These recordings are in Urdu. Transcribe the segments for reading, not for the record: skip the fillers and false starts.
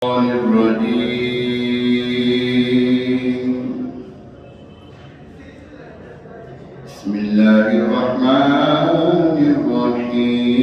الرجيم بسم الله الرحمن الرحيم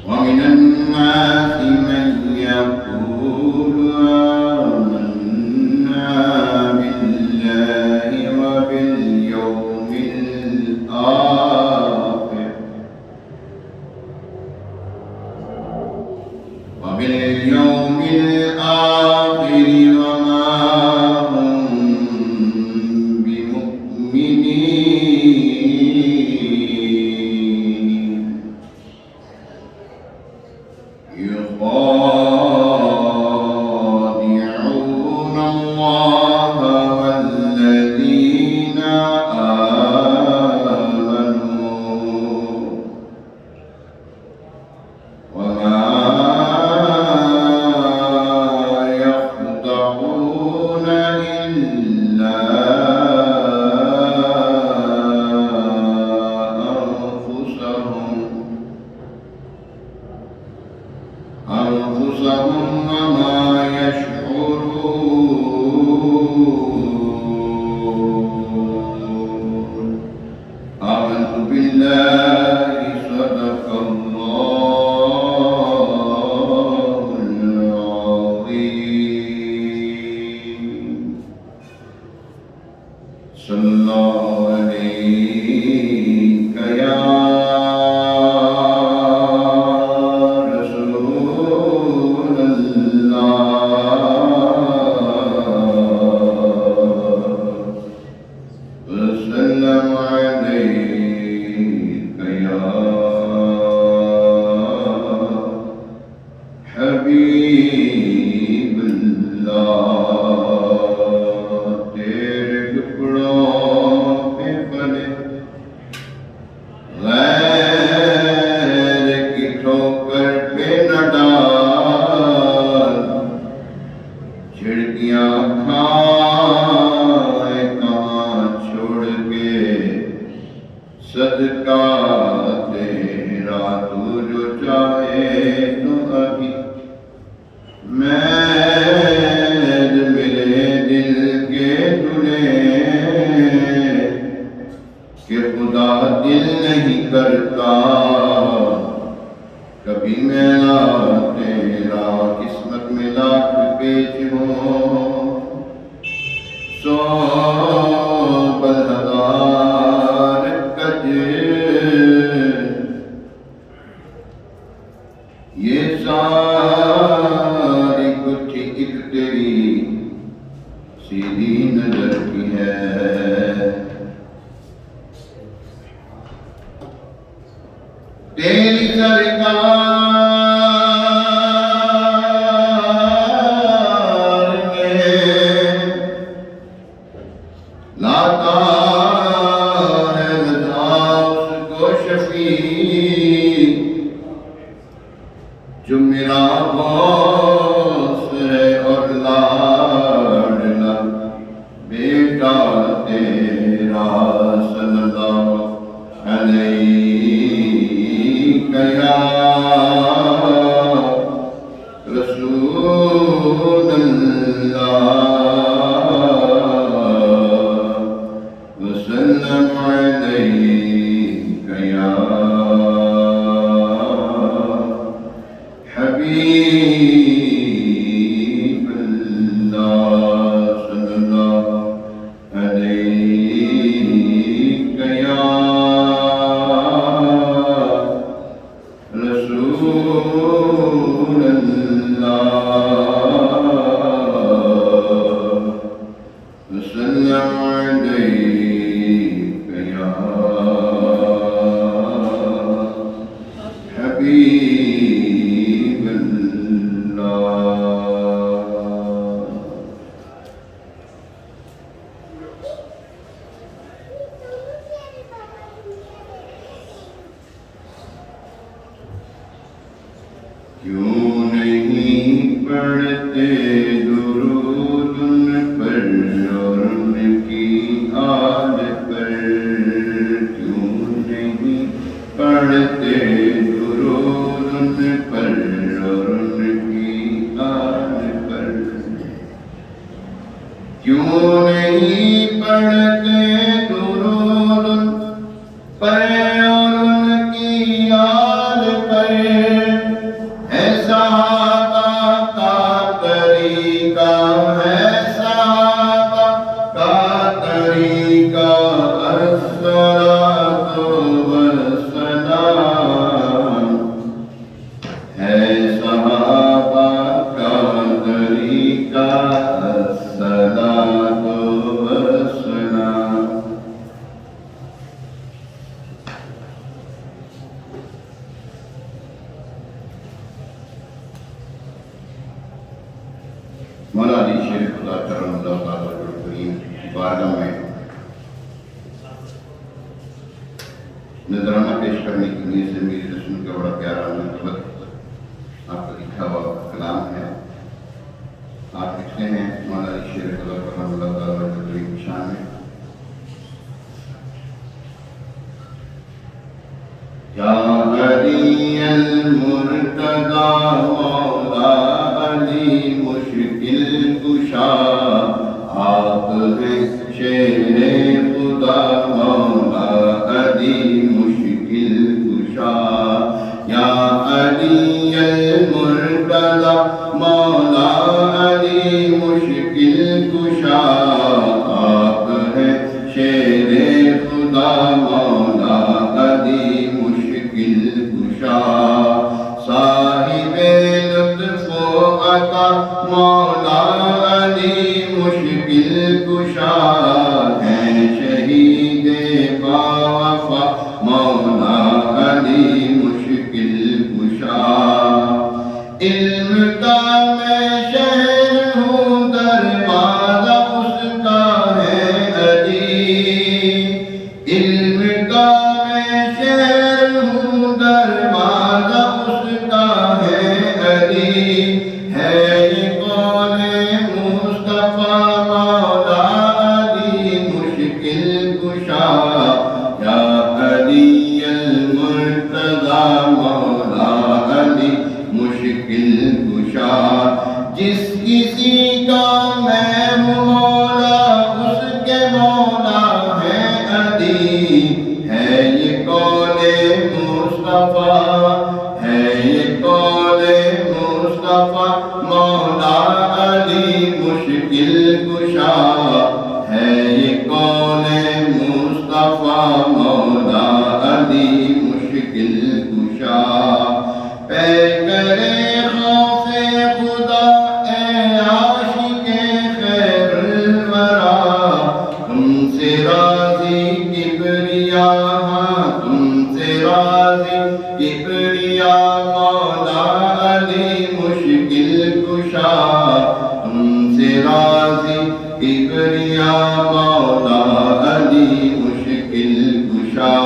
ومن الناس من يقول آمنا بالله وباليوم الآخر وما هم بمؤمنين يخادعون الله والذين آمنوا وما يخدعون إلا أنفسهم وما يشعرون آمنت بالله صدق الله العظيم صلى الله عليك يا وسلم عليك يا حبيب الله تیرے ٹکڑوں پہ پلے غیر کی ٹھوکر پہ نہ ڈال چھڑکیاں کھائے کہاں چھوڑ کے صدقہ تیرا تو جو چاہے تو ابھی مید میرے دل کے تلے کہ خدا دل نہیں کرتا کبھی میرا تیرا قسمت میں لاکھ پیچ ہو سو بلہدار کج یہ ساری گٹھی ایک تیری سیدھی نظر کی ہے تیری سرکار نے لاتا ہے غوث کو شفیع جو میرا غوث ہے اور لاڈلا بیٹا تیرا صلی اللہ علیہ یا رسول اللہ وسلم علیک یا حبیب اللہ صلی اللہ علیک یا رسول اللہ وسلم علیک یا حبیب حبیب اللہ کیوں نہیں پڑھتے درود ان پر اور ان کی آل پر کیوں نہیں پڑھتے درود ان پر اور ان کی آل پر کیوں نہیں پڑھتے درود ان پر اور ان کی آل پر ہے صحابہ کا طریقہ ہے صحابہ کا طریقہ الصلاۃ والسلام ہے صحابہ کا طریقہ الصلاۃ والسلام مولا علی شیر خدا کرم اللہ تعالیٰ کریم کی بارگاہ میں نذرانہ پیش کرنے کی نیت سے میری رسم کا بڑا پیارا منتخب آپ کا لکھا ہوا کلام ہے. آپ لکھتے ہیں مولا علی شیر خدا کرم اللہ تعالیٰ کریم کی شان میں یا علی المرتضی مولا علی مشکل کشا آپ ہیں شیر خدا مولا علی مشکل کشا یا علی المرتضی مولا علی مشکل کشا آپ ہیں شیر خدا مولا علی مشکل کشا صاحب لطف و عطا مولا علی مشکل کشا ہیں شہید باوفا مولا علی مشکل کشا علم کا میں شہر ہوں دروازہ اس کا ہے علی علم کا میں شہر ہوں دروازہ اس کا ہے علی ہے یہ قول مصطفیٰ مولا علی مشکل کشا یا علی المرتضی مولا علی مشکل کشا جس کسی کا میں ہوں مولا اس کے مولا ہے علی ہے یہ قول مصطفیٰ ہے یہ قول مصطفیٰ مولا علی مشکل کشا ہے یہ قول مصطفیٰ مولا علی مشکل کشا پیکرے خوف خدا اے عاشق خیر الورا تم سے راضی کبریا تم سے راضی کبریا مولا علی مشکل کشا تم سے راضی کبریا مولا علی مشکل کشا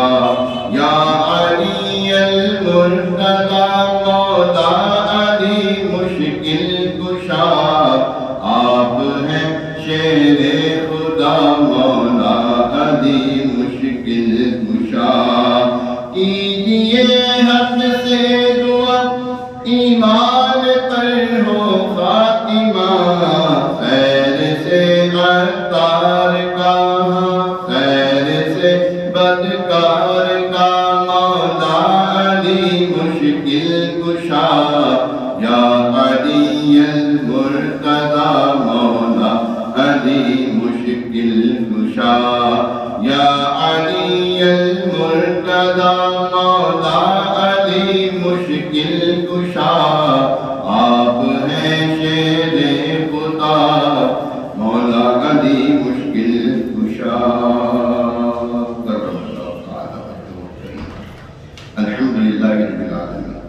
یا علی المرتضی مولا علی مشکل کشا آپ ہیں شیر خدا مولا علی مشکل کشا کیجئے حق سے دعا ایمان پر ہو خاتمہ خیر سے عطار کا خیر سے بدکار کا مولا علی مشکل کشا یا علی المرتضی مولا علی مشکل کشا یا علی المرتضی مولا علی مشکل کشا آپ ہیں شیر خدا مولا علی مشکل کشا الحمدللہ رب العالمین.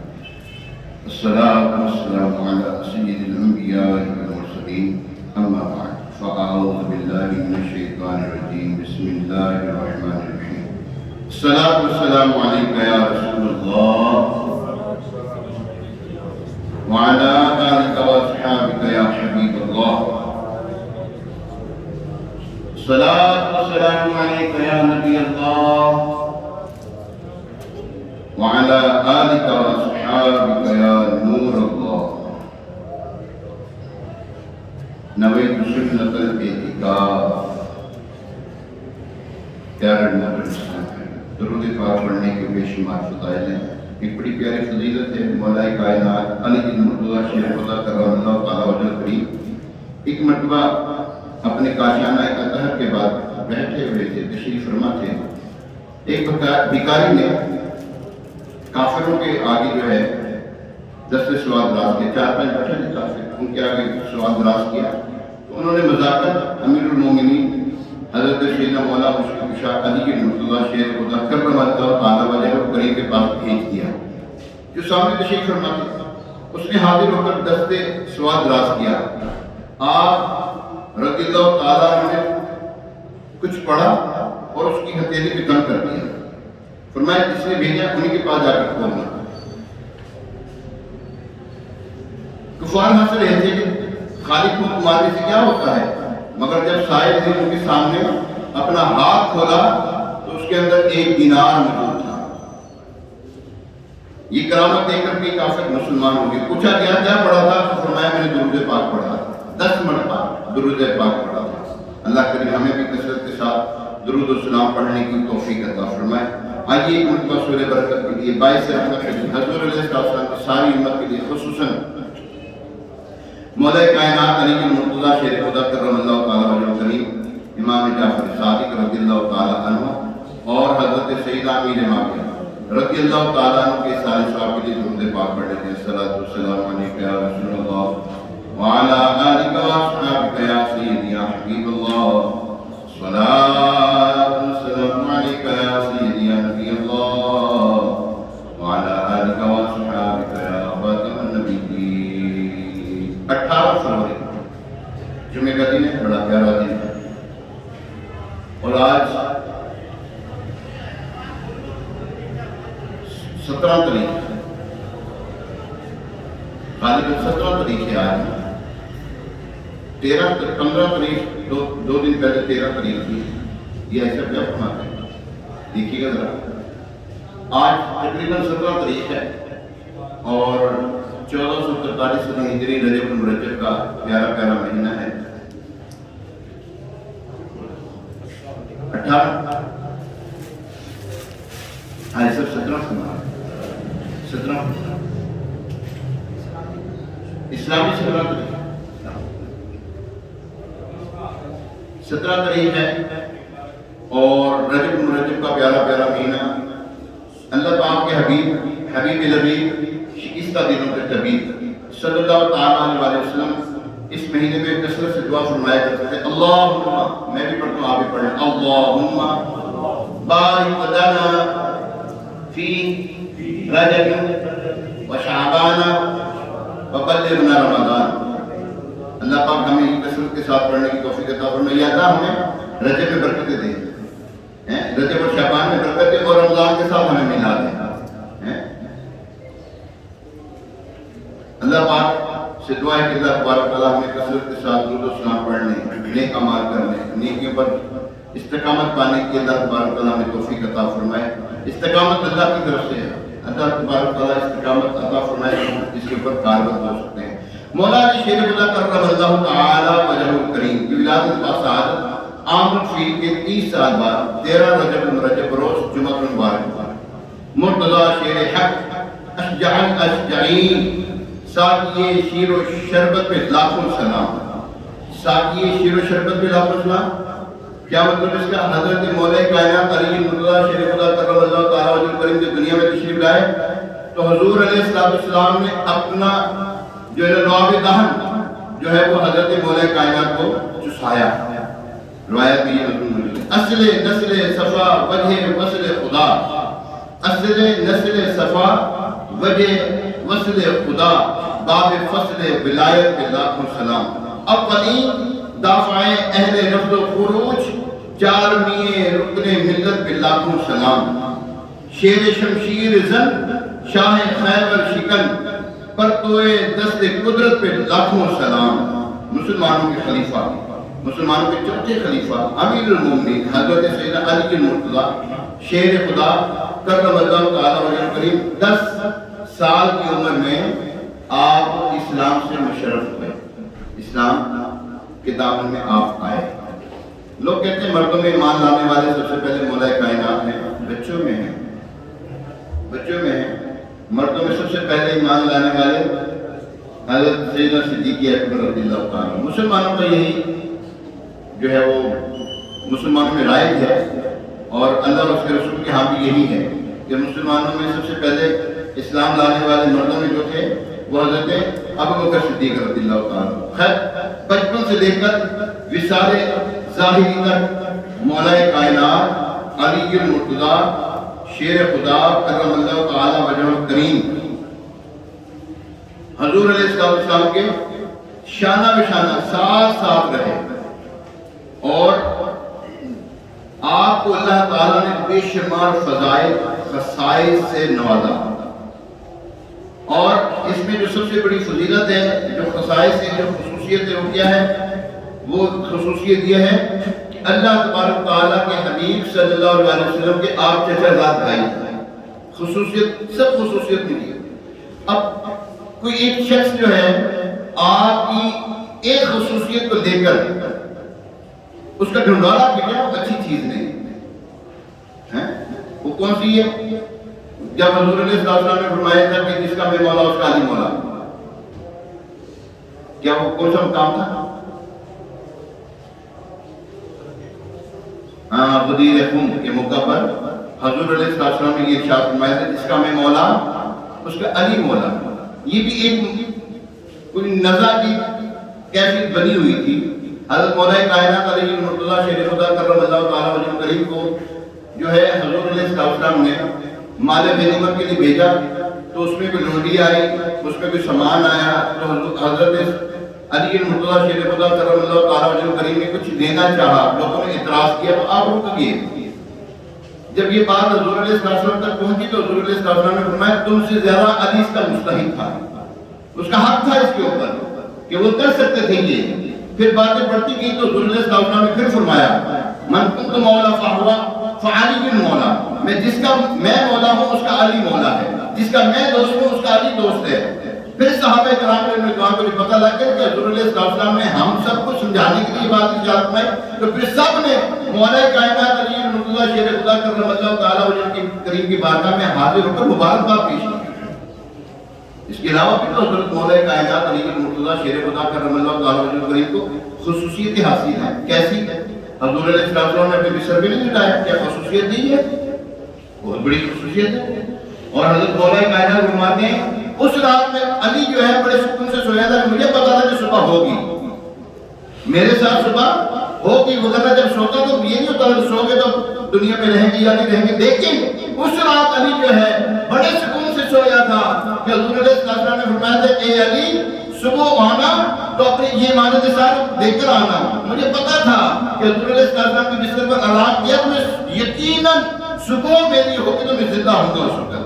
والصلاة والسلام على سيد الأنبياء والمرسلين أما بعد فأعوذ بالله من الشيطان الرجيم بسم الله الرحمن الرحيم الصلاة والسلام عليك يا رسول الله وعلى آلك وأصحابك يا حبيب الله الصلاة والسلام عليك يا نبي الله وعلى آلك وأصحابك يا نور الله نويت سنة الاعتكاف پیارے محترم درود پاک پڑھنے کے بے شمار فضائل ہیں. ایک بڑی پیاری فضیلت ہے. مولا کائنات علی بن مرتضیٰ شیخ خدا کرم اللہ تعالیٰ وجل کریم ایک مرتبہ اپنے کاشانہ اطہر کے بعد بیٹھے ہوئے تھے, تشریف فرما تھے. ایک بھکاری نے کافروں کے آگے جو ہے دست سوال دراز کیا. 4-5 بیٹھے تھے کافر, ان کے آگے سوال دراز کیا تو انہوں نے مذاکر امیر المومنین حضرت سیدنا مولا مشکل شاہ علی بن مرتضیٰ شیخ خدا کرم اللہ تعالیٰ وجہ کریم کے پاس بھیج دیا جو سامنے تشریف فرما تھے. اس نے حاضر ہو کر دست سوال دراز کیا. آپ رضی اللہ تعالیٰ نے کچھ پڑھا اور اس کی ہتھیلی پہ دم کر دیا. فرمایا جس نے بھیجا انہیں کے پاس جا کر کھولنا. کفار ہنس رہے تھے کہ خالی پھونک مارنے سے کیا ہوتا ہے, مگر جب سائل نے ان کے سامنے اپنا ہاتھ کھولا تو اس کے اندر 1 دینار موجود تھا. یہ کرامت دیکھ کر کے کافر مسلمان ہو گئے. پوچھا کیا پڑھا تھا تو فرمایا میں نے درود پاک پڑھا تھا, 10 مرتبہ درود پاک پڑھا تھا. اللہ کریم ہمیں بھی کثرت کے ساتھ درود و سلام پڑھنے کی توفیق عطا فرمائے. آئیے ایک مرتبہ سورہ برکت کے لیے باعث رحمت کے لیے حضور علیہ السلام کی ساری امت کے لیے خصوصاً مولا کائنات علی بن مرتضیٰ شیخ خدا کرم اللہ تعالیٰ وجہ کریم امام جعفر صادق رضی اللہ تعالیٰ عنہ اور حضرت سیدہ امیر معاویہ رضی اللہ تعالیٰ عنہ کے سارے صحابہ کے لیے درود پاک پڑھ لیتے ہیں. الصلاۃ والسلام علیک یا رسول اللہ وعلی آلک واصحابک یا سیدی یا حبیب اللہ. الصلاۃ والسلام علیک یا سیدی یا نبی اللہ وعلی آلک واصحابک یا خاتم النبیین. 18 فروری جمعہ کا دن ہے, بڑا پیارا دن ہے. اور آج 17 تاریخ غالباً 17 تاریخ ہے. آج 15 تاریخ دو دن پہلے 13 تاریخ تھی. یہ ایسا کیا فرماتے ہیں دیکھیے گا ذرا. آج تقریباً 17 تاریخ ہے اور 1443 ہجری رجب المرجب کا پیارا پیارا مہینہ ہے. 18 سب 17 اسلامی 17 تاریخ ہے اور رجب المرجب کا پیارا پیارا مہینہ. اللہ پاک کے حبیب لبیب شکستہ دنوں کے طبیب صلی اللہ تعالیٰ علیہ وسلم اس مہینے میں کثرت سے دعا فرمایا کرتے تھے. اللہم, میں بھی پڑھتا ہوں آپ بھی پڑھیں, اللہم بارک لنا فی رجب و شعبان و بلغنا رمضان. اللہ پاک ہمیں کثرت کے ساتھ پڑھنے کی توفیق عطا فرمائے. یا اللہ ہمیں رجب میں برکتیں دے, رجب اور شعبان میں برکتیں اور رمضان کے ساتھ ہمیں ملا دیں. اللہ پاک سے دعا ہے کہ اللہ تبارک تعالیٰ ہمیں کثرت کے ساتھ درود و سلام پڑھنے, نیک اعمال کرنے, نیکیوں پر استقامت پانے کی اللہ تبارک تعالیٰ ہمیں توفیق عطا فرمائے. استقامت اللہ کی طرف سے ہے. اللہ تبارک تعالیٰ استقامت عطا فرمائے اس کے اوپر کاربند ہو سکتے ہیں. مولا علی شیخ خدا کرم اللہ تعالیٰ وجہ کریم کی ولادت و سعادت عام الفیل کے 30 سال بعد 13 رجب المرجب روز جمعہ المبارک مرتضیٰ شیر حق اشجع الاشجعین ساقی شیر و شربت پہ لاکھوں سلام. ساقی شیر و شربت پہ لاکھوں سلام کیا مطلب اس کا؟ حضرت مولا کائنات علی بن مرتضیٰ شیخ خدا کرم اللہ تعالیٰ وجہ کریم کے دنیا میں تشریف لائے تو حضور علیہ السلام نے اپنا جو ہے لعاب دہن جو ہے وہ حضرت مولا کائنات کو چسایا. روایت میں یہ مضمون موجود ہے. اصل نسل صفا وجہ وصل خدا, اصل نسل صفا وجہ وصل خدا باب فصل ولایت کے لاکھوں سلام. اولین دافع اہل رفض و خروج چارمی رکن ملت پہ لاکھوں سلام. شیر شمشیر زن شاہ خیبر شکن پرتوئے دست قدرت پہ لاکھوں سلام. مسلمانوں کے خلیفہ، مسلمانوں کے چوتھے خلیفہ امیر المومنین حضرت سیدنا علی المرتضی شیر خدا کرم اللہ تعالی وجہ کریم 10 سال کی عمر میں آپ اسلام سے مشرف ہوئے، اسلام کے دامن میں آپ آئے. لوگ کہتے ہیں مردوں میں ایمان لانے والے سب سے پہلے مولا کائنات ہیں، بچوں میں ہیں، بچوں میں ہیں. مردوں میں سب سے پہلے ایمان لانے والے حضرت سیدنا صدیق اکبر رضی اللہ تعالیٰ. مسلمانوں کا یہی جو ہے وہ مسلمانوں میں رائج ہے، اور اللہ اور اس کے رسول کے ہاں بھی یہی ہے کہ مسلمانوں میں سب سے پہلے اسلام لانے والے مردوں میں جو تھے وہ حضرت ابوبکر صدیق رضی اللہ تعالیٰ. خیر، بچپن سے لے کر وصال ظاہری تک مولا کائنات علی المرتضی شیر خدا کرم اللہ تعالی وجہ کریم حضور علیہ السلام کے شانہ بشانہ ساتھ ساتھ رہے، اور آپ کو اللہ تعالیٰ نے بے شمار فضائل خصائص سے نوازا. اور اس میں جو سب سے بڑی فضیلت ہے، جو خصائص ہے، جو خصوصیت ہے، وہ کیا ہے؟ وہ خصوصیت یہ ہے اللہ تبارک تعالیٰ کے حبیب صلی اللہ علیہ وسلم کے آپ چچا زاد بھائی. خصوصیت سب خصوصیت ملی. اب کوئی ایک شخص جو ہے آپ کی ایک خصوصیت کو لے کر اس کا ڈھنڈورا پیٹنا اچھی چیز نہیں ہے. وہ کون سی ہے؟ جب حضور علیہ السلام نے فرمایا تھا کہ جس کا میں مولا اس کا علی مولا، کیا وہ کون سا مقام تھا؟ غدیر خم کے موقع پر حضور علیہ السلام نے یہ ارشاد فرمایا تھا جس کا میں مولا اس کا علی مولا. یہ بھی ایک کوئی نزا کی کیفیت بنی ہوئی تھی. حضرت مولا کائنات علی المرتضی شیر خدا کرم اللہ تعالی وجہ کریم کو جو ہے حضور علیہ السلام نے مال غنیمت کے لیے بھیجا، تو اس میں کوئی لونڈی آئی، اس میں کوئی سامان آیا، تو حضرت علی المرتضی شیر خدا کرم اللہ تعالی وجہ کریم نے کچھ دینا چاہا، لوگوں نے اعتراض کیا تو آپ رک گئے. جب یہ بات حضور علیہ السلام تک پہنچی تو حضور علیہ السلام نے فرمایا تم سے زیادہ علی اس کا مستحق تھا، اس کا حق تھا اس کے اوپر کہ وہ کر سکتے تھے. یہ پھر باتیں بڑھتی گئی تو حضور علیہ السلام نے پھر فرمایا من کنت مولا فہو فعلی مولا، میں جس کا میں مولا ہوں اس کا علی مولا ہے، جس کا میں دوست ہوں اس کا علی دوست ہے. پھر صحابہ کرام نے کو پتہ لگ گیا کہ حضور علیہ السلام نے ہم سب کو سمجھانے کے لیے بات ارشاد فرمائی، تو پھر سب نے مولا کائنات علی المرتضی شیر خدا کرم اللہ تعالی وجہ کریم کی بارگاہ میں حاضر ہو کر مبارکباد پیش کی. اس کے علاوہ بھی تو حضرت مولا کائنات علی المرتضی شیر خدا کرم اللہ تعالی وجہ کریم کو خصوصیت حاصل ہے. کیسی؟ حضور علیہ السلام نے اپنے سر بھی نہیں اٹھایا، کیا خصوصیت نہیں ہے؟ بہت بڑی خصوصیت ہے. اور حضرت مولا کائنات فرماتے ہیں اس رات میں علی جو ہے بڑے سکون سے سویا تھا کہ مجھے پتا تھا کہ صبح ہوگی، میرے ساتھ صبح ہوگی. وغیرہ جب سوتا تو یہ نہیں ہوتا کہ سو گے تو دنیا میں رہیں گے یا نہیں رہیں گے. لیکن اس رات علی جو ہے بڑے سکون سے سویا تھا کہ حضور علیہ السلام نے فرمایا تھا اے علی صبح آنا تو اپنی یہ امانت ساتھ دے کر آنا. مجھے پتا تھا کہ حضور علیہ السلام کے بستر پر آرام کیا تو میں یقیناً صبح میری ہوگی تو میں زندہ ہوں گا اس وقت.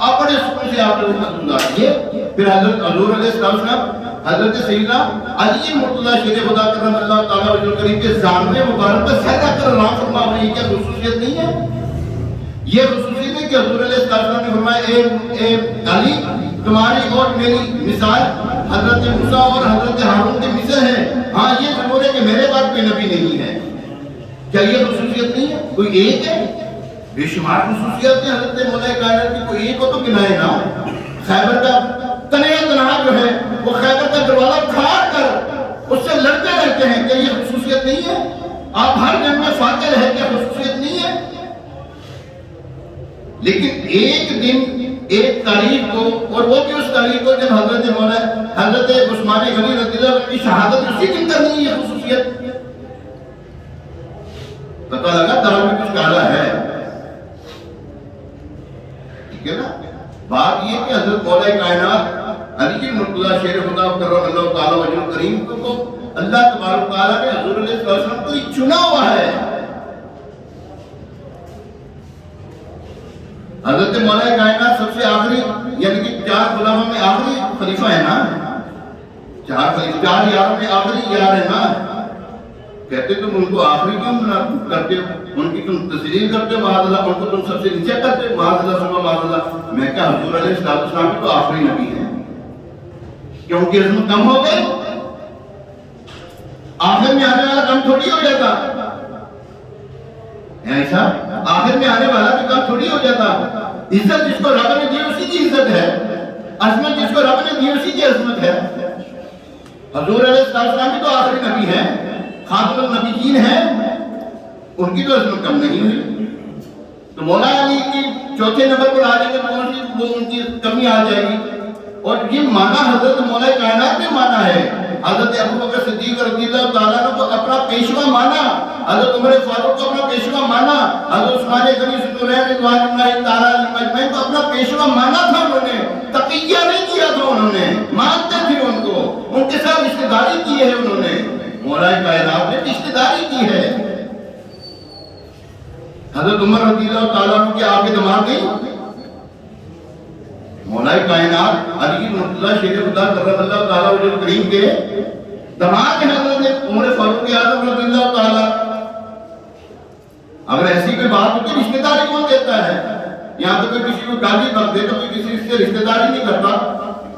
آپ بڑے سکون سے آپ لوگوں کا گزاریے. پھر حضرت حضور علیہ السلام حضرت سیدنا علی المرتضی شیر خدا کرم اللہ تعالی وجہ کریم کے زانوے مبارک پر سجدہ کر رہا فرما رہے ہیں. کیا خصوصیت نہیں ہے؟ یہ خصوصیت ہے کہ حضور علیہ السلام نے فرمایا اے علی تمہاری اور میری مثال حضرت موسیٰ اور حضرت ہارون کے مثل ہے. ہاں یہ ضرور ہے کہ میرے بعد کوئی نبی نہیں ہے. کیا یہ خصوصیت نہیں ہے؟ کوئی ایک ہے؟ بے شمار خصوصیت ہے حضرت مولا کائنات کی، کوئی ایک ہو تو گنائے نہ. خیبر کا تنہا جو ہے وہ خیبر کا دروازہ کھاڑ کر اس سے لڑتے رہتے ہیں. کیا یہ خصوصیت نہیں ہے؟ آپ ہر جنگ میں فاتح رہے، کیا خصوصیت نہیں ہے؟ لیکن ایک دن ایک تاریخ کو، اور وہ بھی اس تاریخ کو جب حضرت مولا حضرت عثمان غنی رضی اللہ عنہ کی شہادت اسی دن کرنی ہے. یہ خصوصیت پتہ لگا دار میں کچھ کالا ہے، ٹھیک ہے نا. بات یہ کہ حضرت مولا کائنات علی مرتضیٰ شیر خدا کرم اللہ تعالیٰ وجہ کریم کو اللہ تبارک تعالیٰ نے حضور علیہ السلام کو ہی چنا ہوا ہے. حضرت مولا کائنات سب سے آخری یعنی کہ 4 خلافوں میں آخری خلیفہ ہے نا, 4 یاروں میں آخری یار ہے نا. کہتے تم ان کو آخری کیوں کرتے ہو, ان کی تم تسلیل کرتے ہو معاذ اللہ, ان کو تم سب سے نیچے کرتے ہو معاذ اللہ ثم معاذ اللہ. میں کہا حضور علیہ السلام تو آخری نبی ہیں, کیونکہ عظمت کم ہو گئی. آخر میں آنے والا کم تھوڑی ہو جاتا ایسا, آخر میں آنے والا بھی کم تھوڑی ہو جاتا. عزت جس کو رب نے دی اسی کی عزت ہے, عظمت جس کو رب نے دی اسی کی عظمت ہے. حضور علیہ السلام بھی تو آخری نبی ہیں, خاتم النبیین ہیں, ان کی تو عظمت کم نہیں ہوئی. تو مولا علی کی چوتھے نمبر پر آ جائیں گے تو ان کی کمی آ جائے گی. اور یہ مانا حضرت مولا کائنات نے مانا ہے. حضرت ابو بکر صدیق رضی اللہ تعالیٰ عنہ کو اپنا پیشوا مانا, حضرت عمر فاروق کو اپنا پیشوا مانا, حضرت عثمان غنی ذوالنورین رضوان اللہ تعالیٰ علیہ کو اپنا پیشوا مانا تھا. انہوں نے تقیہ نہیں کیا تھا, انہوں نے مانتے تھے ان کو, ان کے ساتھ رشتہ داری کی ہے. انہوں نے مولا کائنات نے رشتہ داری کی ہے. حضرت عمر رضی اللہ تعالیٰ عنہ کے آگے دماغ نہیں, مولا کائنات علی مرتضیٰ شیر خدا کرم اللہ تعالیٰ وجہ کریم کے دماغ ہے حضرت عمر فاروق اعظم رضی اللہ تعالیٰ. اگر ایسی کوئی بات ہوتی رشتہ داری کون دیتا ہے؟ یہاں تو کوئی کسی کو گالی بک دے تو کوئی کسی سے رشتہ داری نہیں کرتا.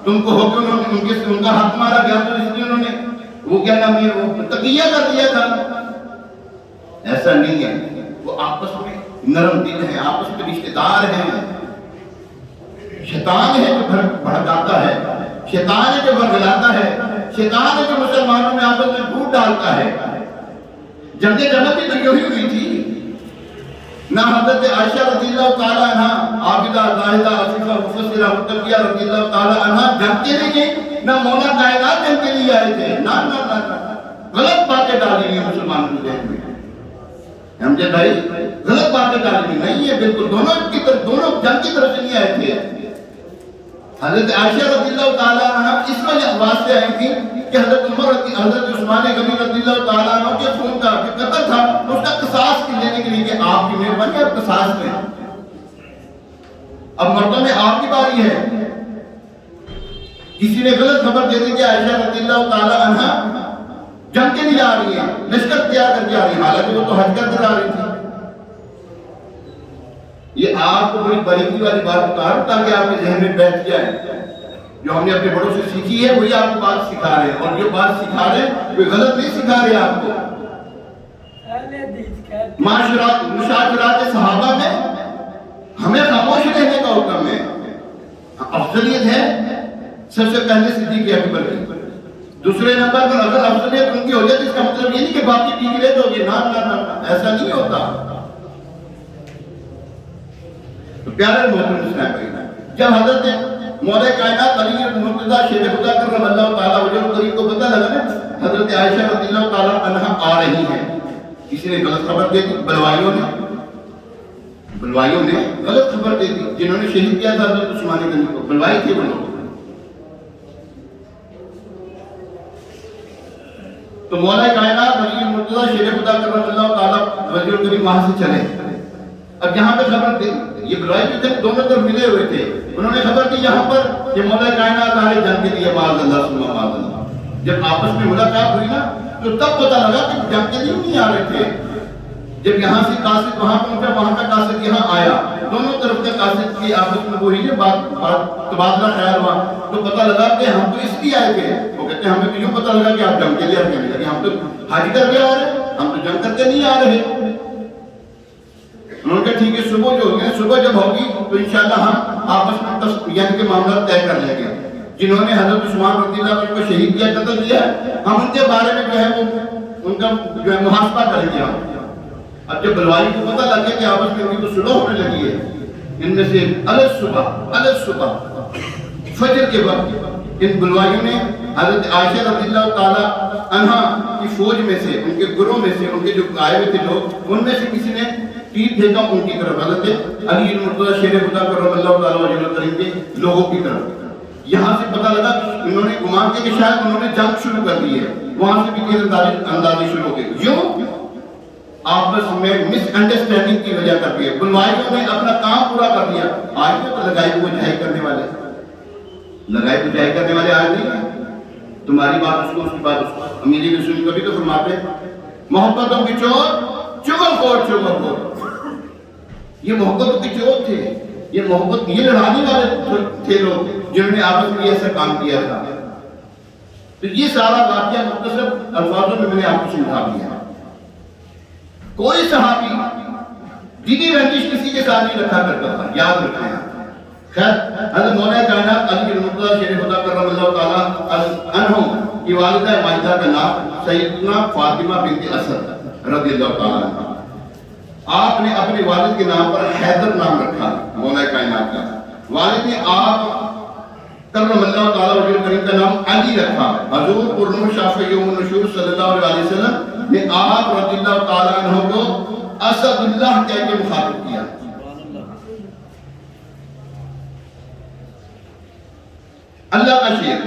تم کو ہو کہ انہوں نے ان کا حق مارا گیا تو اس لیے انہوں نے وہ کیا نام ہے وہ تقیہ کر دیا تھا. ایسا نہیں ہے, وہ آپس میں نرم دل ہیں, آپس میں رشتہ دار ہیں. شیطان ہے جو بھڑکاتا ہے, شیطان ہے جو ورگلاتا ہے, شیطان ہے جو مسلمانوں میں آپس میں پھوٹ ڈالتا ہے. جنگ جنت بھی تو یہی ہوئی تھی نہ. حضرت عائشہ رضی اللہ تعالیٰ عنہ عابدہ زاہدہ عفیفہ مفسرہ متقیہ رضی اللہ تعالیٰ عنہ جنگ کے لیے گئی, نہ مولا کائنات جنگ کے لیے آئے تھے. نہ غلط باتیں ڈالی ہیں مسلمانوں کے ذہن میں. سمجھے بھائی, غلط باتیں ڈالی نہیں ہے بالکل. دونوں جنگ کی طرف سے نہیں آئے تھے. حضرت عائشہ رضی اللہ تعالیٰ عنہ اس وجہ واسطے آئی تھی کہ حضرت عثمان غنی رضی اللہ تعالیٰ عنہ کے خون کا قتل تھا, اس کا قصاص لینے کے لیے کہ آپ کی مہربانی اب قصاص میں, اب مردوں میں آپ کی باری ہے. کسی نے غلط خبر دے دی کہ عائشہ رضی اللہ تعالیٰ عنہ جنگ کے لیے آ رہی ہے, لشکر تیار کر کے آ رہی ہے, حالانکہ وہ تو حج کر کے آ رہی تھی. یہ آپ کو بڑی باریکی والی بات بتا رہا ہوں تاکہ آپ کے ذہن میں بیٹھ جائے. جو ہم نے اپنے بڑوں سے سیکھی ہے وہی آپ کو بات سکھا رہے ہیں, اور جو بات سکھا رہے ہیں کوئی غلط نہیں سکھا رہے آپ کو. مشاورات صحابہ میں ہمیں خاموش رہنے کا حکم ہے. افضلیت ہے سب سے پہلے صدیق اکبر کی, دوسرے نمبر پر اگر افضلیت ان کی ہو جائے تو اس کا مطلب یہ نہیں کہ باقی ٹیکرے تو یہ نہ, ایسا نہیں ہوتا. تو پیارے محترم اسلام, جب حضرت مولا کائنات علی مرتضیٰ شیر خدا کرم اللہ تعالیٰ وجہ کریم کو پتہ لگا نا حضرت عائشہ رضی اللہ تعالیٰ عنہ آ رہی ہیں, کسی نے غلط خبر دے دی, بلوائیوں نے غلط خبر دے دی. جنہوں نے شہید کیا تھا حضرت عثمان غنی کو, بلوائی تھے وہ لوگ. تو مولا کائنات علی مرتضیٰ شیر خدا کرم اللہ تعالیٰ وجہ کریم وہاں سے چلے. اب یہاں پہ خبر دی, یہ بلوائی جو تھے دونوں طرف ملے ہوئے تھے, انہوں نے خبر دی یہاں پر کہ مولا کائنات آ رہے جنگ کے لیے معاذ اللہ ثم معاذ اللہ. جب آپس میں ملاقات ہوئی نا تو تب پتہ لگا کہ جنگ کے لیے نہیں آ رہے تھے. جب یہاں سے قاصد وہاں پہنچا, وہاں کا قاصد یہاں آیا, دونوں طرف کے قاصد کی آپس میں وہی ہے بات تبادلہ خیال ہوا, تو پتہ لگا کہ ہم تو اس لیے آئے تھے. وہ کہتے ہیں ہمیں تو یوں پتہ لگا کہ آپ جنگ کے لیے آ رہے ہیں, ہم تو حج کر کے آ رہے ہیں, ہم تو جنگ کر کے نہیں آ رہے. انہوں نے کہا ٹھیک ہے, صبح جو ہوگی صبح جب ہوگی تو انشاءاللہ ہم آپس میں یعنی کہ معاملہ طے کر لیں گے. جنہوں نے حضرت عثمان رضی اللہ عنہ کو شہید کیا, قتل کیا, ہم ان کے بارے میں جو ہے وہ ان کا جو ہے محاسبہ کریں گے. اب جب بلوائی کو پتہ لگ گیا کہ آپس میں ان کی تو صلح ہونے لگی ہے, ان میں سے صبح فجر کے وقت ان بلوائیوں نے حضرت عائشہ رضی اللہ تعالیٰ عنہ کی فوج میں سے, ان کے گروہ میں سے, ان کے جو آئے ہوئے تھے لوگ, ان میں سے کسی نے تیر پھینکا ان کی طرف، حضرت علی المرتضی شیر خدا کرم اللہ تعالی وجہ کریم کے لوگوں کی طرف۔ یہاں سے پتہ لگا انہوں نے گمان کیا کہ شاید انہوں نے جنگ شروع کر دی ہے، وہاں سے بھی تیر اندازی شروع ہو گئی، یوں آپس میں مس انڈرسٹینڈنگ کی وجہ کر کے بلوائیوں نے اپنا کام پورا کر دیا۔ آج تو لگائی کو جہائی کرنے والے، لگائی کو جہائی کرنے والے آج نہیں ہیں، تمہاری بات اس کو، اس کی بات اس کو۔ امیر جی رسول کبھی تو فرماتے محبتوں کی چور چغل خور چغل خور، یہ محبتوں کی چور تھے، یہ محبت یہ لڑانے والے تھے لوگ جنہوں نے آپس میں ایسا کام کیا تھا۔ تو یہ سارا واقعہ مختصر الفاظوں میں نے آپ کو سمجھا دیا۔ کوئی صحابی دینی رنجش کسی کے ساتھ نہیں رکھا کرتا تھا، یاد رکھیں۔ خیر حضرت مولا کائنات علی المرتضی شیر خدا کرم اللہ تعالی عنہ کی والدہ ماجدہ کا نام سیدنا فاطمہ بنت اسد رضی اللہ تعالی عنہ، آپ نے اپنے والد کے نام پر حیدر نام رکھا مولا کائنات کا، والد نے آپ کرم اللہ تعالی وجہ کریم کا نام علی رکھا۔ حضور پرنور شافع یوم النشور صلی اللہ علیہ وسلم نے آپ رضی اللہ تعالی عنہ کو اسد اللہ کہہ کے مخاطب کیا۔ اللہ کا شیر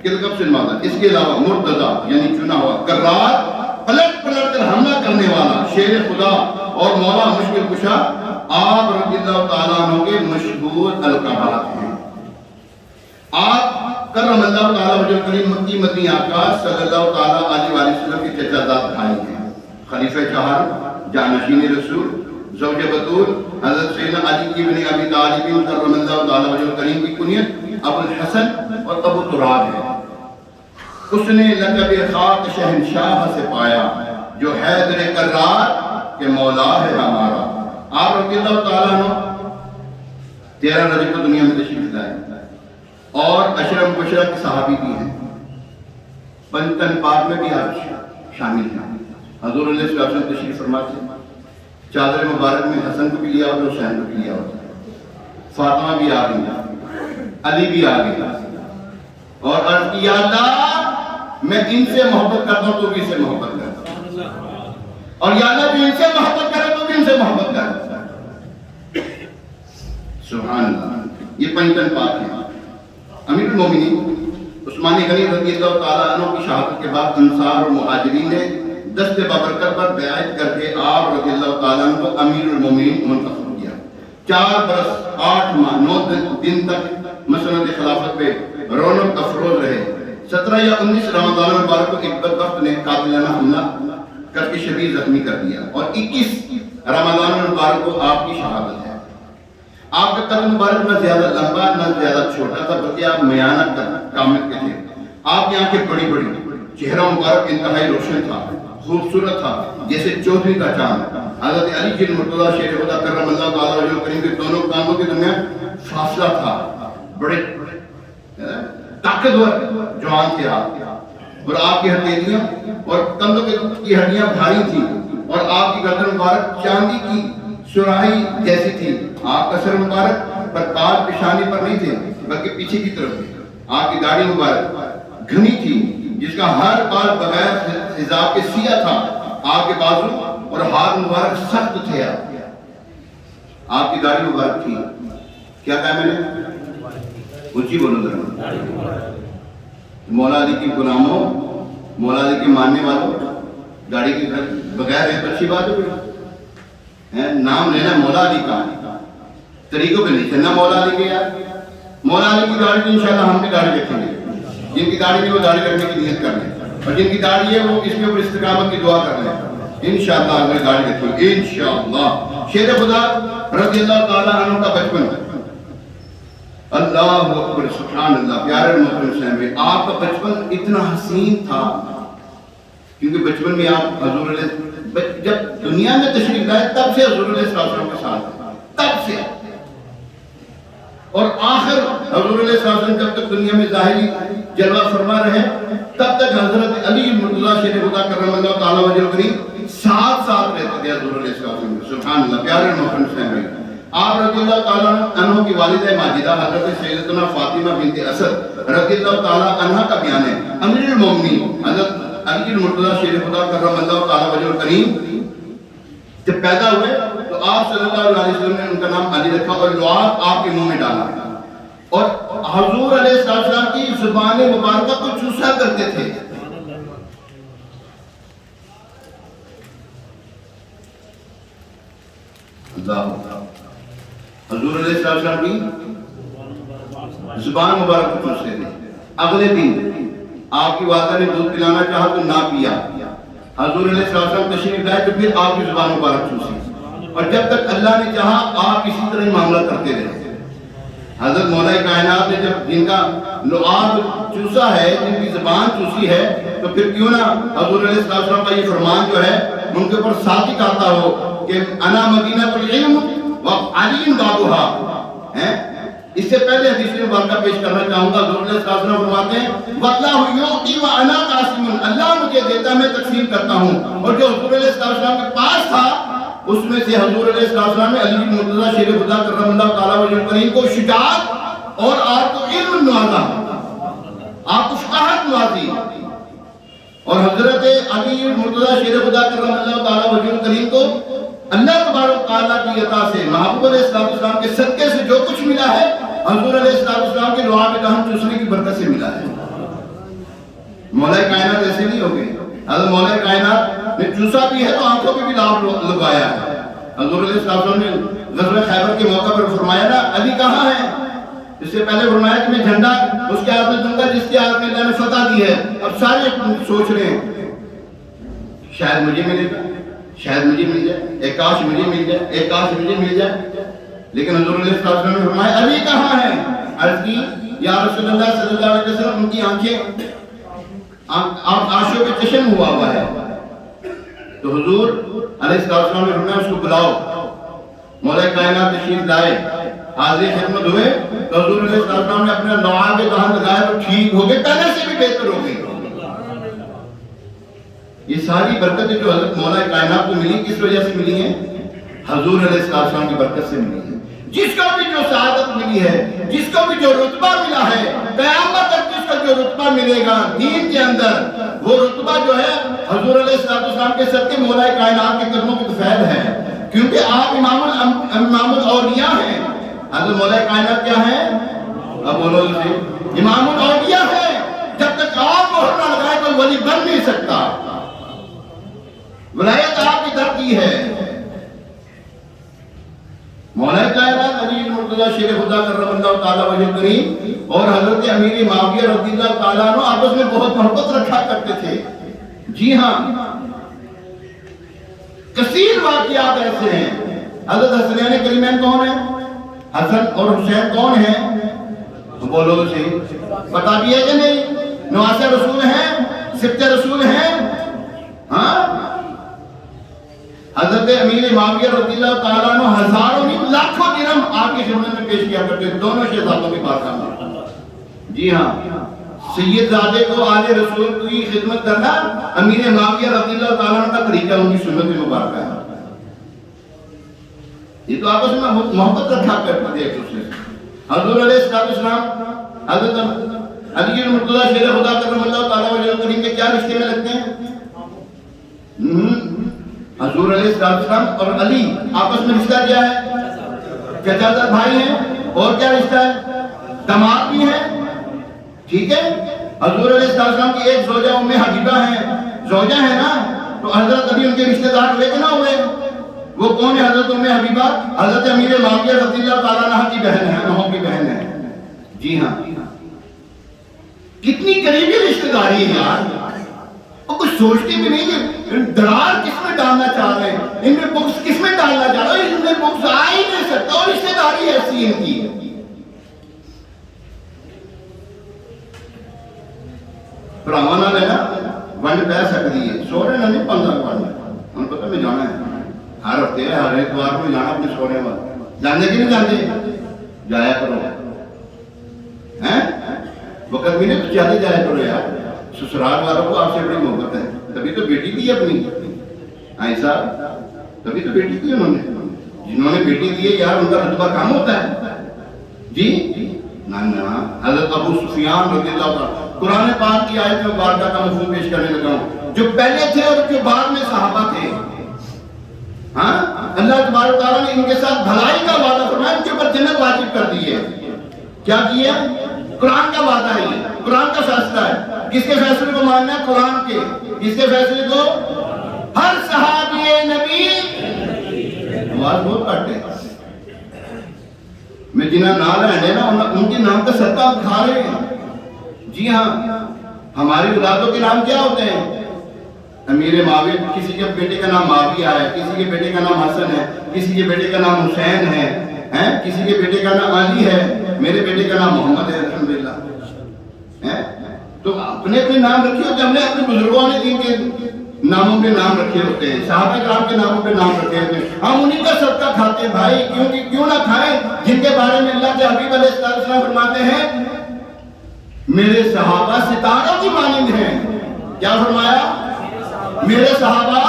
کے لقب سے مانا، اس کے علاوہ مرتضی یعنی چنا ہوا، کرار پلٹ پلٹ کر حملہ کرنے والا، شیر خدا اور مولا مشکل کشا، آپ رضی اللہ تعالیٰ عنہ کے مشہور القابات ہیں۔ آپ کرم اللہ تعالیٰ وجہ کریم مکی مدنی آقا صلی اللہ تعالیٰ علیہ وآلہ وسلم کی چچا زاد بھائی ہیں، خلیفہ چہار، جانشین رسول، زوج بطول، حضرت سیدنا علی ابن ابی طالب کرم اللہ تعالیٰ وجہ کریم کی کنیت ابو الحسن اور ابو تراب ہے۔ اس نے لقب خاک شہنشاہ سے پایا جو حیدر کرار کہ مولا ہے ہمارا۔ آپ رضی اللہ تعالیٰ عنہ 13 رجب کو دنیا میں تشریف لائے اور اشرم بشرا کے صحابی بھی ہیں، پنجتن پاک میں بھی آپ شامل ہیں۔ حضور علیہ السلام تشریف فرماتے ہیں، چادر مبارک میں حسن کو بھی لیا اور حسین کو بھی لیا ہوتا ہے، فاطمہ بھی آ گئی، علی بھی آ گئی، اور عرض کی یا اللہ میں ان سے محبت کرتا ہوں تو بھی ان سے محبت کرتا ہوں، اور یا اللہ جو ان سے محبت کرے تو بھی ان سے محبت کرتا ہے۔ سبحان اللہ، یہ پنجتن پاک ہیں۔ امیر المومنین عثمان غنی رضی اللہ تعالیٰ عنہ کی شہادت کے بعد انصار اور مہاجرین نے دست بابرکت پر بیعت کر کے آپ رضی اللہ تعالیٰ عنہ کو امیر المومنین منتخب کیا۔ 4 برس 8 ماہ 9 دن تک مسند خلافت پہ رونق افروز رہے۔ 17 یا 19 رمضان المبارک کو ایک بدبخت نے قاتلانہ حملہ کر کے شدید زخمی کر دیا، اور 21 رمضان المبارک کو آپ کی شہادت ہے۔ آپ کا قد مبارک نہ زیادہ لمبا نہ زیادہ چھوٹا تھا، بلکہ آپ میانہ قامت کے تھے۔ آپ کی آنکھیں بڑی بڑی، چہرہ مبارک انتہائی روشن تھا، خوبصورت تھا جیسے چودھری کا چاند۔ حضرت علی جن مرتضی شیر خدا کرم اللہ تعالی وجہ کریم کے دونوں کانوں کے درمیان فاصلہ تھا، بڑے طاقتور جوان تھے آپ، اور آپ کی ہتھیلیاں اور کندھوں کی ہڈیاں بھاری تھیں، اور آپ کی گردن مبارک چاندی کی سراہی جیسی تھی۔ آپ کا سر مبارک پر بال پیشانی پر نہیں تھے بلکہ پیچھے کی طرف تھے۔ آپ کی داڑھی مبارک گھنی تھی جس کا ہر بال بغیر حجاب کے سیاہ تھا۔ آپ کے بازو اور ہاتھ مبارک سخت تھے۔ آپ کی داڑھی مبارک تھی، کیا کہا میں نے؟ اونچی بولو ذرا۔ مولا علی کی غلاموں، مولا علی کے ماننے والوں، داڑھی کے بغیر ہے تو اچھی بات ہے، نام لینا مولا علی کا، طریقوں پہ نہیں چلنا مولا علی کے۔ یار مولا علی کی داڑھی تو انشاءاللہ ہم بھی داڑھی رکھیں گے، جن کی داڑھی نہیں وہ داڑھی رکھنے کی نیت کر لیں، اور جن کی داڑھی ہے وہ اس کے اوپر استقامت کی دعا کر لیں، انشاءاللہ ہمیں داڑھی رکھیں گے انشاءاللہ۔ شیر خدا رضی اللہ تعالیٰ عنہ کا بچپن، اللہ اکبر سبحان اللہ، پیارے محترم صاحب، آپ کا بچپن اتنا حسین تھا کیونکہ بچپن میں آپ حضور علیہ جب دنیا میں تشریف لائے تب سے حضور علیہ السلام کے ساتھ، تب سے، اور آخر حضور علیہ السلام جب تک دنیا میں ظاہری جلوہ فرما رہے تب تک حضرت علی مرتضی شیر خدا کرم اللہ تعالیٰ وجہ کریم ساتھ رہتے تھے حضور علیہ السلام۔ سبحان اللہ، پیارے محترم صاحب، آپ رضی اللہ تعالیٰ عنہ کی والدہ ماجدہ حضرت سیدتنا فاطمہ بنت اسد رضی اللہ تعالیٰ عنہ کا بیان ہے۔ امیر المومنین حضرت علی مرتضی شیر خدا کرم اللہ تعالیٰ وجہ کریم جب پیدا ہوئے تو تو آپ صلی اللہ علیہ وسلم نے ان کا نام علی رکھا اور لعاب آپ کے منہ میں ڈالا، اور حضور علیہ السلام کی زبان مبارکہ کو چوسا کرتے تھے۔ اللہ، حضور علیہ السلام کی زبان مبارک کو چوستے تھے۔ اگلے دن آپ کی والدہ نے دودھ پلانا چاہا تو نہ پیا، حضور علیہ السلام تشریف لائے تو پھر آپ کی زبان مبارک چوسی، اور جب تک اللہ نے چاہا آپ اسی طرح معاملہ کرتے رہے۔ حضرت مولا کائنات نے جب جن کا لعاب چوسا ہے، جن کی زبان چوسی ہے، تو پھر کیوں نہ حضور علیہ السلام کا یہ فرمان جو ہے ان کے اوپر صادق آتا ہو کہ انا مدینہ العلم وعلی بابھا۔ اس سے پہلے حدیث مبارکہ پیش کرنا چاہوں گا۔ حضور علیہ السلام فرماتے ہیں وَاللَّهُ يُعْطِي وَأَنَا قَاسِمٌ، اللہ مجھے دیتا میں تقسیم کرتا ہوں۔ اور جو حضور علیہ السلام کے پاس تھا اس میں سے حضور علیہ السلام نے علی بن مرتضیٰ شیر خدا کرم اللہ تعالیٰ وجہ کریم کو شجاعت اور آپ کو علم نوازا، آپ کو شجاعت نوازی، اور حضرت علی بن مرتضیٰ شیر خدا کرم اللہ تعالیٰ وجہ کریم کو اللہ تبارک تعالیٰ کی عطا سے، محبوب علیہ السلام کے صدقے سے جو کچھ ملا ہے حضور علیہ السلام کے لعاب دہن چوسنے کی برکت سے ملا ہے۔ مولا کائنات ایسے نہیں ہو گئے، حضرت مولا کائنات نے چوسا بھی ہے تو آنکھوں پہ بھی لعاب لگایا ہے۔ حضور علیہ السلام نے غزوہ خیبر کے موقع پر فرمایا نا علی کہاں ہے؟ اس سے پہلے فرمایا کہ میں جھنڈا اس کے ہاتھ میں دوں گا جس کے ہاتھ میں اللہ نے فتح دی ہے۔ اب سارے سوچ رہے ہیں شاید مجھے ملے گا، شاید مجھے مل جائے، ایک کاش مجھے مل جائے، ایک کاش مجھے مل جائے، لیکن حضور علیہ السلام نے فرمایا علی کہاں ہے؟ عرض کی یا رسول اللہ صلی اللہ علیہ وسلم ان کی آنکھیں آنکھوں پہ چشم ہوا ہے۔ تو حضور علیہ السلام نے فرمایا اس کو بلاؤ۔ مولا کائنات تشریف لائے، حاضر خدمت ہوئے تو حضور علیہ السلام نے اپنے لعاب دہن لگائے تو ٹھیک ہو گئے، پہلے سے بھی بہتر ہو گئی۔ یہ ساری برکتیں جو حضرت مولا کائنات کو ملی کس وجہ سے ملی ہیں؟ حضور علیہ السلام کی برکت سے ملی ہے۔ جس کو بھی جو سعادت ملی ہے، جس کو بھی جو رتبہ ملا ہے، قیامت تک جس کو جو رتبہ ملے گا دین کے اندر، وہ رتبہ جو ہے حضور علیہ السلام کے صدقے مولا کائنات کے قدموں کی فیض ہے، کیونکہ آپ امام الاولیاء ہیں۔ حضرت مولا کائنات کیا ہے؟ اب بولو اسے، امام الاولیاء ہے۔ جب تک آپ مہر نہ لگائے کوئی ولی بن نہیں سکتا، ولایت آپ کی در کی ہے۔ مولا کائنات علی بن مرتضیٰ شیر خدا کرم اللہ تعالیٰ وجہ کریم اور حضرت امیر معاویہ رضی اللہ تعالیٰ عنہ آپس میں بہت محبت رکھا کرتے تھے۔ جی ہاں، کثیر واقعات ایسے ہیں۔ حضرت حسنین کریمین کون ہیں؟ حسن اور حسین کون ہیں؟ بولو صحیح، پتا بھی ہے کہ نہیں؟ نواسہ رسول ہیں، سبت رسول ہیں۔ ہاں، حضرت امیر معاویہ رضی اللہ تعالیٰ عنہ ہزاروں نہیں لاکھوں درہم آپ کی خدمت میں پیش کیا کرتے ہیں، دونوں شہزادوں کے پاس آنا۔ جی ہاں، سید زادے کو آل رسول کی خدمت کرنا امیر معاویہ رضی اللہ تعالیٰ عنہ کا طریقہ، ان کی سنت مبارکہ ہے۔ یہ تو آپس میں محبت رکھا کرتے تھے ایک دوسرے سے۔ حضور علیہ السلام حضرت علی بن مرتضیٰ شیر خدا کرم اللہ تعالیٰ وجہ کریم کے کیا رشتے میں لگتے ہیں؟ حضور علیہ السلام اور علی آپس میں رشتہ کیا ہے؟ چچا زاد بھائی ہیں، اور کیا رشتہ ہے؟ داماد بھی ہیں، ٹھیک ہے۔ حضور علیہ السلام کی ایک زوجہ ام حبیبہ ہیں، زوجہ ہے نا، تو حضرت علی ان کے رشتہ دار ہوئے کہ نہ ہوئے؟ وہ کون ہے حضرت ام حبیبہ؟ حضرت امیر معاویہ رضی اللہ تعالیٰ عنہ کی بہن ہے، نوحہ کی بہن ہے۔ جی ہاں، کتنی قریبی رشتہ داری ہے یار، اور کچھ سوچتے بھی نہیں ہے درار کس میں ڈالنا چاہ رہے ہیں، ان میں بکس کس میں ڈالنا چاہ رہے ہیں، ان میں بکس آ ہی نہیں سکتا، اور رشتہ داری ایسی ان کی۔ پراوانا لینا ونڈ پہ سکتی ہے، سوڑے نہ نہیں 15 ونڈ، ان پتہ میں جانا ہے، ہر ہفتے ہے، ہر اتوار میں جانا اپنے سوڑے والے، جانے کی نہیں جانتے؟ جایا کرو ہیں، وقت بھی نہیں تو چاہتے جایا کرو یار، سسرال والوں کو آپ سے بڑی محبت ہے، تبھی تو بیٹی دی اپنی ایسا، تبھی تو بیٹی دی انہوں نے، جنہوں نے بیٹی دی ہے یار ان کا رتبہ کام ہوتا ہے۔ جی نا، حضرت ابو سفیان رضی اللہ عنہ، قرآن پاک کی آیت میں مبارکہ کا مفہوم پیش کرنے لگا ہوں، جو پہلے تھے اور جو بعد میں صحابہ تھے، ہاں اللہ تبارک تعالیٰ نے ان کے ساتھ بھلائی کا وعدہ فرمایا، ان کے اوپر جنت واجب کر دی ہے. کیا کیا؟ قرآن کا وعدہ ہے، یہ قرآن کا فیصلہ ہے. کس کے فیصلے کو ماننا ہے؟ قرآن کے. کس کے فیصلے کو؟ ہر صحابی نبی. آواز بہت کٹ ہے، میں جنہیں نام ہے نا ان کے نام کا صدقہ ہم کھا رہے ہیں. جی ہاں، ہماری اولادوں کے نام کیا ہوتے ہیں؟ امیر معاویہ. کسی کے بیٹے کا نام معاویہ ہے، کسی کے بیٹے کا نام حسن ہے، کسی کے بیٹے کا نام حسین ہے، کسی کے بیٹے کا نام علی ہے، میرے بیٹے کا نام محمد ہے الحمدللہ. تو اپنے اپنے نام رکھے ہوتے ہیں. ہم نے اپنے بزرگوں نے جن کے ناموں پہ نام رکھے ہوتے ہیں، صحابہ کرام کے ناموں پہ نام رکھے ہوتے ہیں. ہم انہی کا صدقہ کھاتے ہیں بھائی. کیوں نہ کھائیں جن کے بارے میں اللہ کے حبیب علیہ السلام فرماتے ہیں میرے صحابہ ستاروں کی مانند ہیں. کیا فرمایا؟ میرے صحابہ،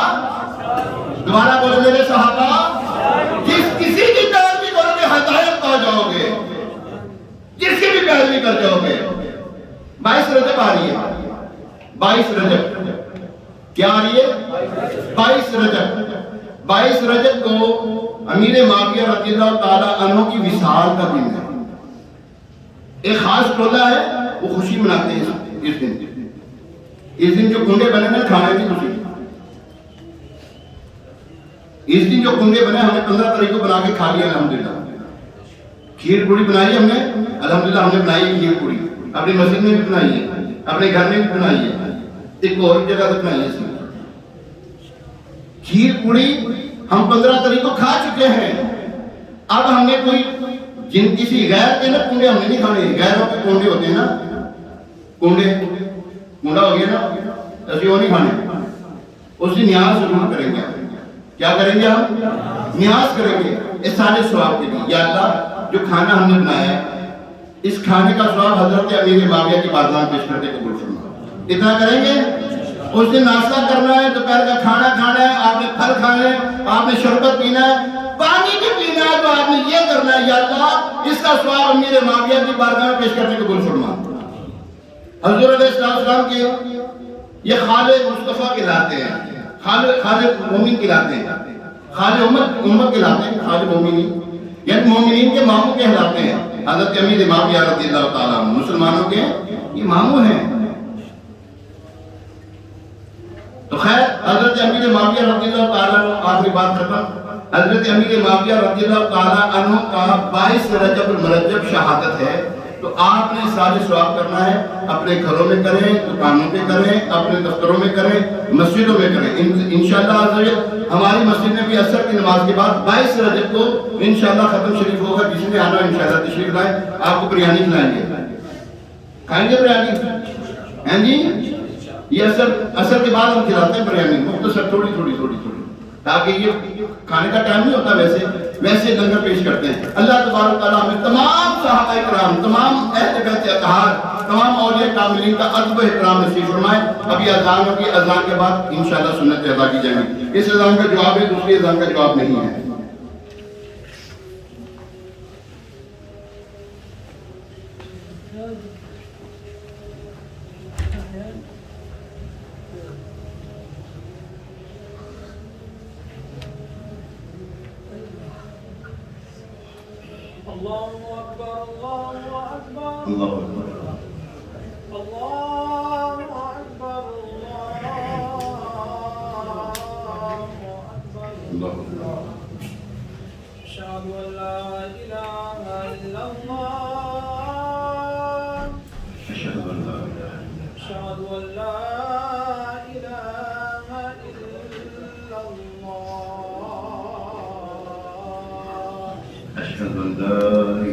دوبارہ بولے میرے صحابہ. کسی کی پیروی کرو گے ہدایت پا جاؤ گے، جس کی بھی پیروی کر جاؤ گے. 22 رجب آ رہی ہے. 22 رجب کیا آ رہی ہے؟ 22 رجب. 22 رجب کو امیر معاویہ رضی اللہ تعالیٰ عنہ کی وصال کا دن ہے. ایک خاص ٹولہ ہے وہ خوشی مناتے ہیں اس دن. اس دن جو کنڈے بنے نا کھانے کی خوشی. اس دن جو کنڈے بنے ہم نے 15 تاریخ کو بنا کے کھا لیا الحمدللہ. کھیر پوڑی بنائی ہم نے الحمدللہ. ہم نے بنائی ہے کھیر پوڑی، اپنی مسجد میں بھی بنائی ہے، اپنے گھر میں بھی بنائی ہے، ایک اور جگہ سے بنائی ہے. اس میں کھیر پوڑی ہم 15 تاریخ کو کھا چکے ہیں. اب ہم نے کوئی جن کسی غیر کے نا کنڈے ہم نے نہیں کھانے. غیروں کے کنڈے ہوتے ہیں نا، کنڈے کنڈا ہو گیا نا، ایسے وہ نہیں کھانے. اس کی نیاز ضرور کریں گے. کیا کریں گے؟ ہم نیاز کریں گے اس سارے ثواب کے لیے. یا اللہ جو کھانا ہم نے بنایا ہے اس کھانے کا ثواب حضرت امیر معاویہ کی بارگاہ میں پیش کر کے قبول فرما. اتنا کریں گے. اس دن ناشتہ کرنا ہے، دوپہر کا کھانا کھانا ہے، آپ نے پھل کھانے ہیں، آپ نے شربت پینا ہے، پانی بھی پینا ہے، تو آپ نے یہ کرنا ہے یا اللہ اس کا ثواب امیر معاویہ کی بارگاہ میں پیش کر کے قبول فرما. حضور علیہ السلام کے یہ خالق مصطفیٰ کہلاتے ہیں، خالق مومن کہلاتے ہیں، خالق امت کہلاتے ہیں. خالق مومنین یعنی مومنین کے ماموں کہلاتے ہیں. حضرت امیر معاویہ رضی اللہ تعالیٰ مسلمانوں کے یہ ماموں ہیں. تو خیر حضرت امیر معاویہ رضی اللہ تعالیٰ آخری بات ختم. حضرت امیر معاویہ رضی اللہ تعالیٰ عنہ کا 22 رجب المرجب شہادت ہے. تو آپ نے سارے ثواب کرنا ہے. اپنے گھروں میں کریں، دکانوں پہ کریں، اپنے دفتروں میں کریں، مسجدوں میں کریں. انشاءاللہ ہماری مسجد میں بھی عصر کی نماز کے بعد 22 رجب کو انشاءاللہ ختم شریف ہوگا. جس نے آنا انشاءاللہ تشریف لائیں. آپ کو بریانی کھلائیں گے. کھائیں گے بریانی؟ ہیں جی؟ یہ عصر کے بعد ہم کھلاتے ہیں بریانی مختصر تھوڑی تھوڑی تاکہ یہ کھانے کا ٹائم نہیں ہوتا. ویسے لنگر پیش کرتے ہیں. اللہ تبارک تعالیٰ ہمیں تمام صحابہ کرام، تمام اہل بیت اطہار، تمام اولیاء کاملین کا ادب و احترام نصیب فرمائے. ابھی اذان ہوگی، اذان کے بعد انشاءاللہ سنت ادا کی جائیں گی. اس اذان کا جواب ہے، دوسری اذان کا جواب نہیں ہے. اللہ اکبر اللہ اکبر اللہ اکبر. اللہ اکبر اللہ اکبر. اشہد ان لا الہ الا اللہ اشہد ان لا الہ الا اللہ اشہد ان لا الہ الا اللہ اشہد ان لا